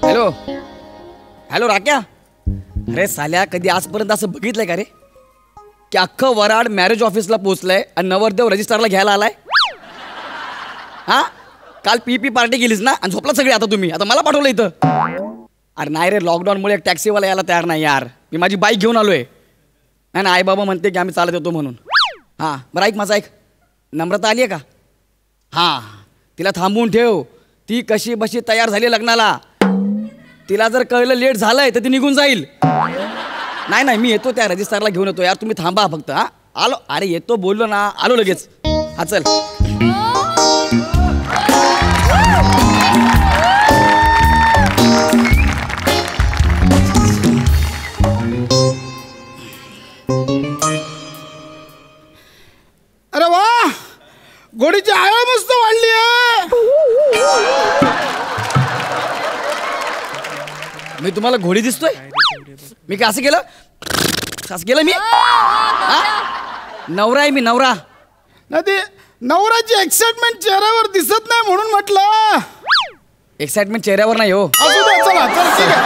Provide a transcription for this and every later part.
Hello hello राक्या. अरे साल्या, कधी आजपर्यंत असं बघितलंय का रे की अख्खं वराड मॅरेज ऑफिसला पोहोचलंय आणि नवरदेव रजिस्टरला घ्यायला आलाय? हा, काल पी पार्टी केलीस ना आणि झोपला सगळे. आता तुम्ही आता मला पाठवलं इथं. अरे नाही रे, लॉकडाऊनमुळे एक टॅक्सीवाला यायला तयार नाही यार. मी माझी बाईक घेऊन आलोय. नाही ना, आई बाबा म्हणते की आम्ही चालत येतो म्हणून. हां बरं, ऐक माझा ऐक. नम्रता आली आहे का? हां, तिला थांबवून ठेव. ती कशी बशी तयार झाली लग्नाला. तिला जर कळलं लेट झालंय तर ती निघून जाईल. नाही नाही, मी येतो त्या रजिस्टरला घेऊन येतो यार. तुम्ही थांबा फक्त. हां आलो. अरे येतो बोललो ना, आलो लगेच. हा चल. अरे वा, घोडीची आळ मस्त वाढली आहे. मी तुम्हाला घोडी दिसतोय? मी काय असं केलं? असं केलं मी? नवरा आहे मी, नवरा. नाही, ती नवराची एक्साइटमेंट चेहऱ्यावर दिसत नाही म्हणून म्हटलं. एक्साइटमेंट चेहऱ्यावर नाही हो. असू दे, चला चल, ठीक आहे.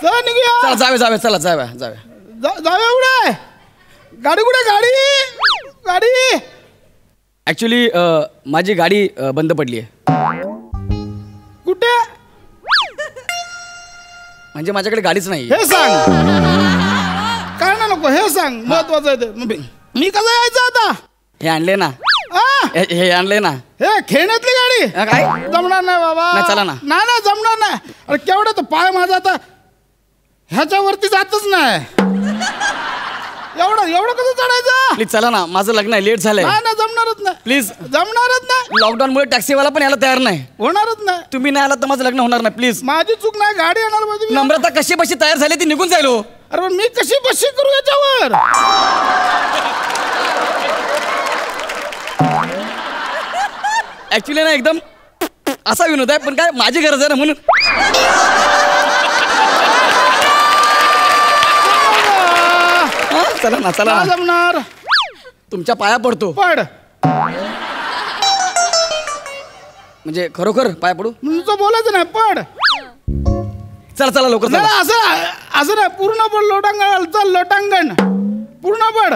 चला निघूया. चला जाऊया जाऊया, चला जाऊया जाऊया. जाऊया. कुठे गाडी? कुठे गाडी? गाडी ऍक्च्युली माझी गाडी बंद पडली आहे. कुठे? म्हणजे माझ्याकडे गाडीच नाही. हे सांग. काय ना नको हे सांग, महत्वाचं आहे ते. मी कसं यायचं आता? हे आणले ना, आ? हे आणले ना. हे खेळण्यातली गाडी काय जमणार नाही बाबा. नाही, चला ना. नाही जमणार नाही. अरे केवढा तो पाय माझा आता ह्याच्यावरती जातच नाही. एवढं कसं चढायचं? प्लीज चला ना, माझं लग्न आहे, लेट झालंय. नाही जमणारच नाही. प्लीज. जमणारच नाही. लॉकडाऊनमुळे टॅक्सीवाला पण यायला तयार नाही. होणारच नाही. तुम्ही नाही आला तर माझं लग्न होणार नाही. प्लीज. माझी चूक नाही, गाडी येणार पाहिजे. नम्रता कशी बशी तयार झाली, ती निघून जाईल हो. अरे पण मी कशी बशी करू याच्यावर? ऍक्च्युली ना एकदम असा विनोद आहे, पण काय माझी गरज आहे ना म्हणून. चला ना चला नाही ना. जमणार. तुमच्या पाया पडतो. पड. म्हणजे खरोखर पाया पडू. तुमचं बोलायचं नाही, पड. चला चला लवकर नाही चला. असं नाही, पूर्ण पड. लोटांगण चल, लोटांगण पूर्ण पड.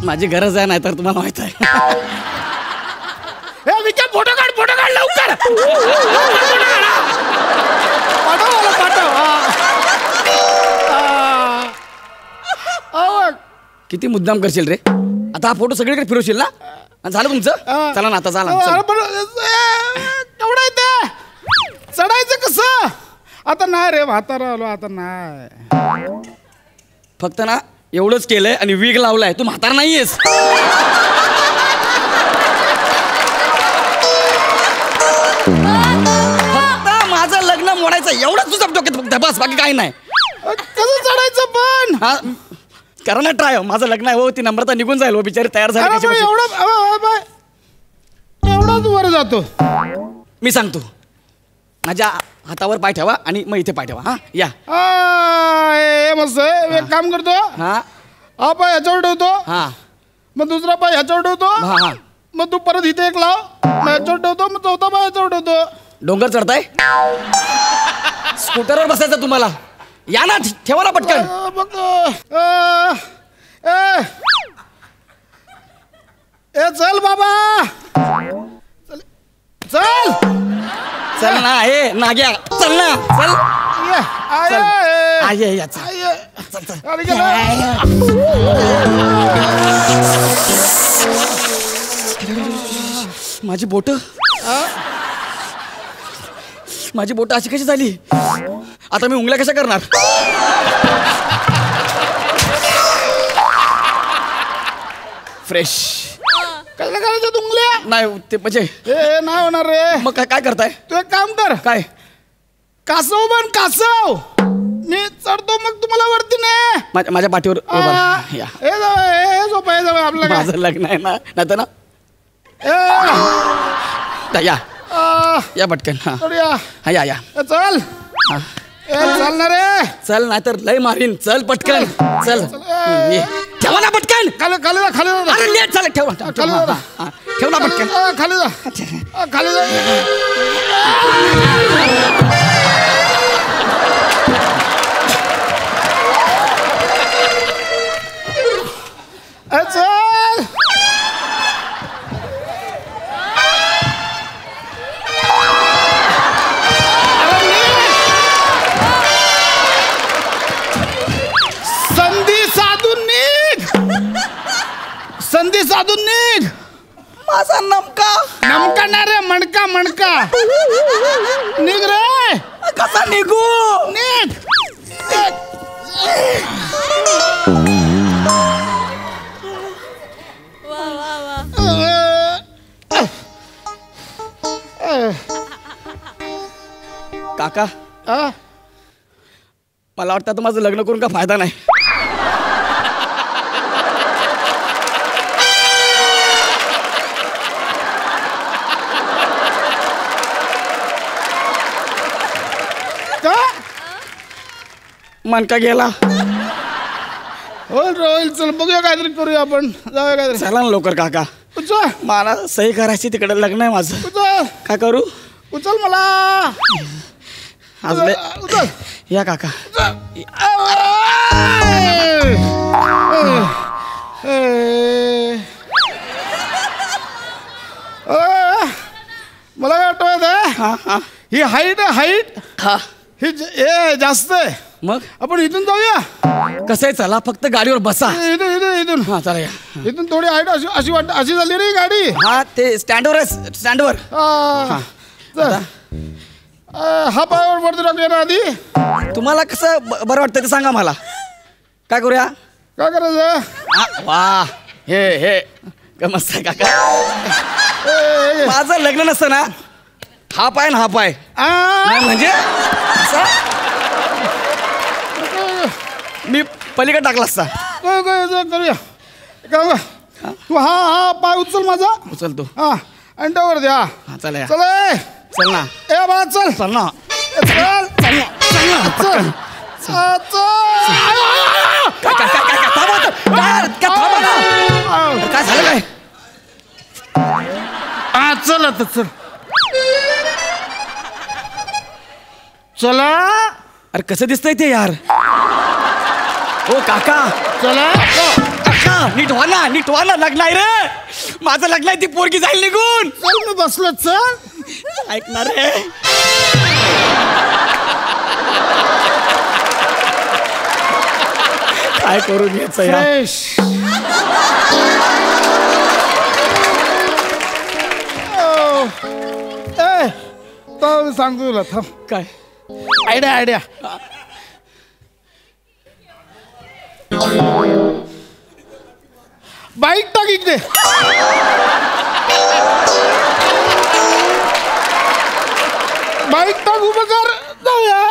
माझी गरज आहे, नाही तर तुम्हाला माहित आहे. हे विचार, फोटो काढ लवकर. पाठव. किती मुद्दाम करशील रे. आता हा फोटो सगळीकडे फिरवशील ना. झालं तुमचं. चला ना आता, चला. केवढा येते चढायचं कसं? आता नाही रे, म्हातारा आलो आता नाही. फक्त ना एवढंच केलंय आणि वीग लावलाय. तू म्हातारा नाहीयेस. फक्त माझं लग्न मोडायचं एवढंच तुझं डोक्यात फक्त, बस. बाकी काही नाही. कसं चढायचं पण? हा करा ना ट्राय. माझं लग्न आहे हो. ती नम्रता निघून जाईल हो, बिचारी तयार झाली. एवढाच वर जातो. मी सांगतो, माझ्या हातावर पाय ठेवा आणि मग इथे पाय ठेवा. हा या. मस्त. एक काम करतो. हा हा पाय ह्याच्यावर ठेवतो. हा मग दुसरा पाय ह्याच्यावर ठेवतो. हा हा. मग तू परत इथे एक लाव. मग ह्याच्यावर ठेवतो. मग चौथा पाय ह्याच्यावर ठेवतो. डोंगर चढताय? स्कूटरवर बसायचं तुम्हाला. या ना, ठेवा ना पटकन. चल बाबा, चल चल ना. हे नाग्या चल ना, चल. चल. या चल चल. माझी बोट अशी कशी झाली? आता मी उंगल्या कशा करणार? फ्रेश. कसं करायचं उंगल्या? नाही ते म्हणजे हे नाही होणार रे. मग काय करताय? तू एक काम कर. काय? कासव बन, कासव. मी चढतो मग तुम्हाला वरती नाही. माझ्या पाठीवर या. हे झोपा आपलं. माझं लग्न आहे ना, नाही तर ना. या पटकन. हा या. या. चल. चल ना रे. चल नाहीतर लय मारीन. चल पटकन चल. ये. ठेवा ना पटकन. खाली खाली जा खाली जा. अरे नीट चल ठेवा. खाली जा. ठेव ना पटकन. खाली जा खाली जा. चल. संधी साधून निघ. माझा नमका. नमका ना रे मणका मणका. निघ रे. कसा निघू. निघ. काका मला वाटतं आता माझं लग्न करून का फायदा नाही. मनका गेला. होईल होईल. चल बघूया काहीतरी करूया आपण. जाऊया काहीतरी. चला ना लवकर काका. उचल. मला सही करायची तिकडे लग्न आहे माझं. उचल. काय करू. उचल मला. आज उचल. या काका. मला काय आठवत हा हा ही हाईट आहे हाईट. हा ही जास्त आहे. मग आपण इथून जाऊया. कसं आहे चला फक्त गाडीवर बसा. इथून इथून इथून. हा चला या. इथून थोडी हाईट अशी अशी वाटत अशी झाली रे गाडी. हा ते स्टँडवर आहे स्टँडवर. हा पायावर वरती टाकूया ना आधी. तुम्हाला कसं बरं वाटतं ते सांगा मला. काय करूया. काय करायचं. वा हे हे काय मस्त आहे काका. माझं लग्न नसतं ना हा पाय ना हा पाय नाही म्हणजे असं मी पलीकडे टाकला असता. करूया. काय तू हा हा पाय उचल माझा. उचल तू. हा अंड्यावर द्या. हा चला या. चल चल ना. ए बा चल. चल ना. चल चल ना. चल ना. चल. काय काय काय काय थांबा काय थांबा ना. काय झालं काय. हा चल आता चल. चला. अरे कसं दिसतंय ते यार. ओ काका. चला. काका नीट व्हा ना नीट व्हा ना. लग्न आहे रे माझं. लग्न आहे ती पोरगी जाईल निघून. चल मी बसलो. चल. ऐकणार रे. काय करून घ्यायचं यार. फ्रेश. ए तर सांगतो तुला थांब. काय आयडिया आयडिया. बाईक टाक इकडे. बाईक टाक उभं कर. जाऊया.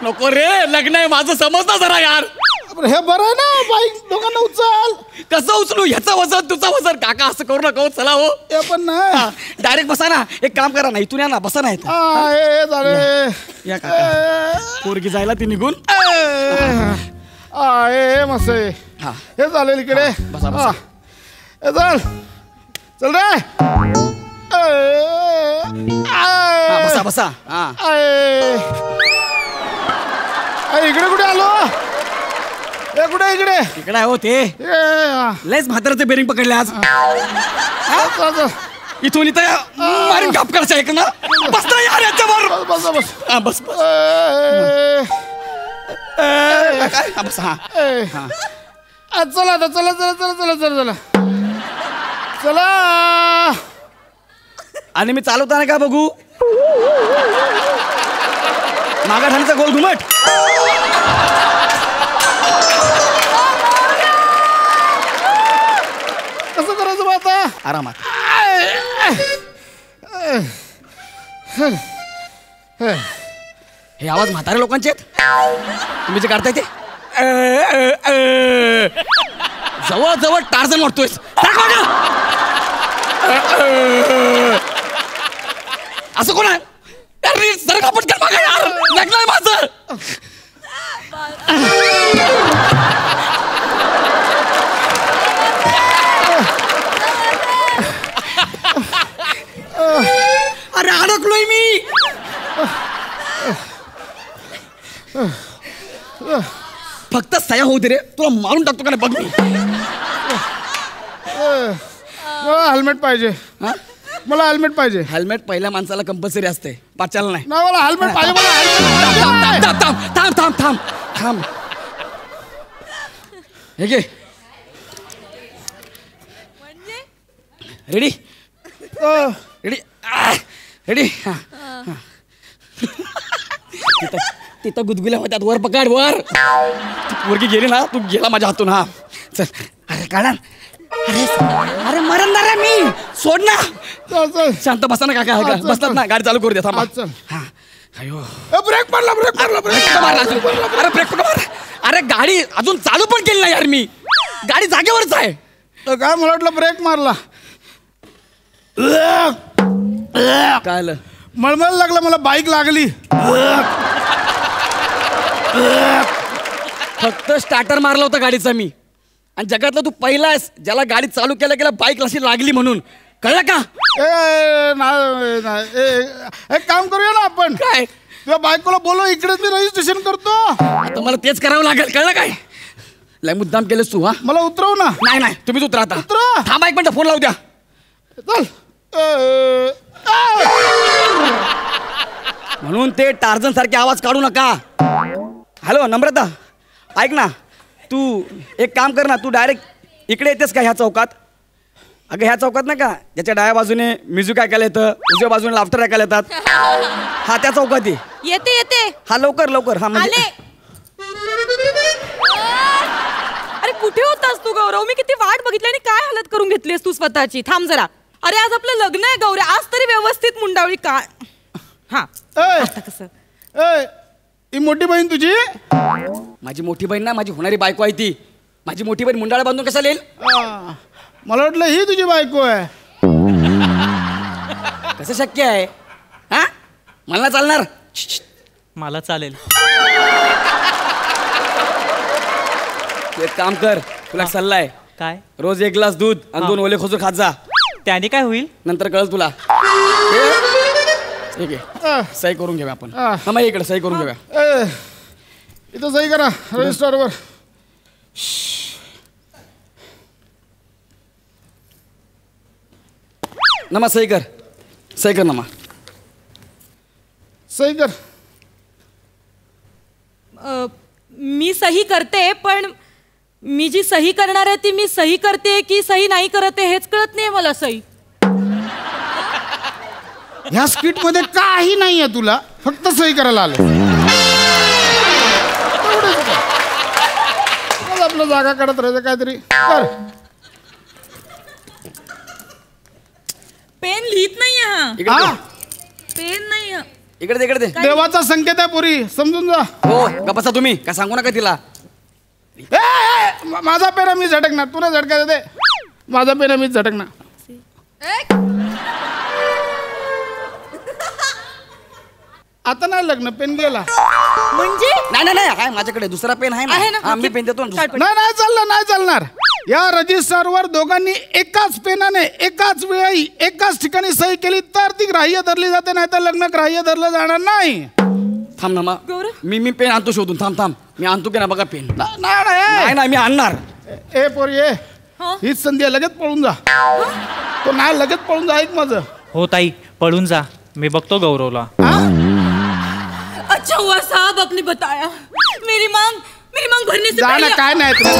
नको रे लग्न आहे माझं समजतं जरा यार. हे बरं आहे ना. बाईक दोघांना उचल. कसं उचलू ह्याचं वजन तुझं वजन. काका असं करू नका. चला हो. हे पण नाही. डायरेक्ट बसा ना. एक काम करा ना इथून या ना बसा ना इथं. हे झाले. या काका. पोरगी जायला ती निघून. हे मस्त आहे. हा हे चालेल इकडे. बसा, बसा. हे चल. चल रे. हा, बसा बसा. हा इकडे कुठे आलो. हे कुठे इकडे. इकडे आहे हो ते. लयच म्हाताराचं बेरिंग पकडले आज. इथून इथं मारून काप करायचं आहे ना. बस ना यार याच्यावर. बस बस. हा बस बस. हा, बस हा. चला आता चला चला चला चला चला चला चला. आणि मी चालवताना का बघू. मागा ठाण्याचा गोल घुमट. कसं करायचं बा आता. आरामात. हे आवाज म्हाताऱ्या लोकांचे आहेत. तुम्ही जे काढताय ते जवळ जवळ टार्झन वाटतोय. असं कोण आहे अरे जरा पटकन बघा यार लग्न आहे माझं. अरे अडकलोय मी. फक्त सया होऊ दे रे तुला मारून टाकतो का नाही बघ मी. मला हेल्मेट पाहिजे. हा? मला हेल्मेट पाहिजे. हेल्मेट पहिल्या माणसाला कंपल्सरी असते पाच्याला नाही. नाही मला हेल्मेट पाहिजे. मला हेल्मेट थांब थांब थांब थांब थांब थांब. हे घे. Ready ready ready. तिथं गुदगुल्या होत्यात वर पकड वर. पोरगी गेली ना तू गेला माझ्या हातून. हा चल. अरे काढा. अरे अरे मरणार आहे मी सोड ना. शांत बसा ना काका. बसतात ना गाडी चालू करू दे. थांबा. हा अयो ब्रेक मारला. ब्रेक मारला. अरे ब्रेक कुठं मार. अरे गाडी अजून चालू पण केली नाही यार मी. गाडी जागेवरच आहे. काय मला वाटलं ब्रेक मारला. काय आलं मळमळ लागलं मला. बाईक लागली. फक्त स्टार्टर मारला होता गाडीचा मी. आणि जगातला तू पहिला आहेस ज्याला गाडी चालू केल्या केल्या बाईक अशी लागली म्हणून. कळलं का. एक काम करूया ना आपण. काय तुझ्या बायकोला बोलव इकडेच मी रजिस्ट्रेशन करतो. आता मला तेच करावं लागेल. कळलं काय. लय मुद्दाम केलंस तू. हा मला उतरव ना. नाही नाही तुम्हीच उतरा आता. उतरा. थांबा एक मिनिट फोन लावू द्या. चल. म्हणून ते टार्झन सारखे आवाज काढू नका. हॅलो नम्रता ऐक ना तू एक काम कर ना. तू डायरेक्ट इकडे येतेस का ह्या चौकात. अगं ह्या चौकात ना का ज्याच्या डाव्या बाजूने म्युझिक ऐकायला येतं उजव्या बाजूने लाफ्टर ऐकायला येतात. हा त्या चौकात येते येते. हा लवकर लवकर. हा म्हणजे अरे कुठे होतास तू गौरव. मी किती वाट बघितली आणि काय हालत करून घेतलीस तू स्वतःची. थांब जरा. अरे आज आपलं लग्न आहे गौऱ्या. आज तरी व्यवस्थित मुंडावळी काय. हा आता कसं. ही मोठी बहीण तुझी. माझी मोठी बहीण ना माझी होणारी बायको आहे ती. माझी मोठी बहीण मुंडाळा बांधून कसा येईल. मला वाटलं ही तुझी बायको आहे. कसं शक्य आहे. हा मला चालणार. मला चालेल. एक काम कर तुला सल्ला आहे. काय. रोज 1 ग्लास दूध आणि 2 ओले खोजूर खात जा. त्याने काय होईल. नंतर कळल तुला. ठीक आहे सही करून घेऊया आपण. हा मग इकडे सही करून घेऊया. इथं सही करा रजिस्टरवर. नमा सही कर. सही कर नमा. सही कर. मी सही करते पण मी जी सही करणार आहे ती मी सही करते की सही नाही करते हेच कळत नाही मला. सही ह्या स्क्रिप्ट मध्ये काही नाहीये तुला. फक्त सही करायला आलं. आपलं जागा काढत राहायचं काहीतरी कर. पेन लिहित नाहीये. हा इकडे पेन नाही. इकडे इकडे दे. देवाचा संकेत आहे पुरी समजून जा. हो गप्पा तुम्ही काय सांगू नका तिला. माझा पेन मी झटकणार. तुला झटकायचं दे. माझा पेन मीच झटकणार. आता नाही लग्न. पेन गेला. म्हणजे नाही नाही नाही आहे माझ्याकडे दुसरा पेन आहे आहे ना? ना. हा मी पेन देतो ना. नाही चालणार. नाही चालणार. या रजिस्टरवर दोघांनी एकाच पेनाने एकाच वेळी एकाच ठिकाणी सही केली तर ती ग्राह्य धरली जाते. नाही तर लग्न ग्राह्य धरलं जाणार नाही. थांब ना मी पेन आणतो शोधून. थांब थांब मी आणतो की ना बघा पेन. नाही नाही मी आणणार. ए पोरी ए हीच संधी आहे. लगेच पळून जा. तो नाही लगेच पळून जा. ऐक माझं. हो ताई पळून जा. मी बघतो गौरवला. अच्छा हुआ साहब आपने बताया. मेरी मांग भरने से जा ना. पहले काय नाही तुला.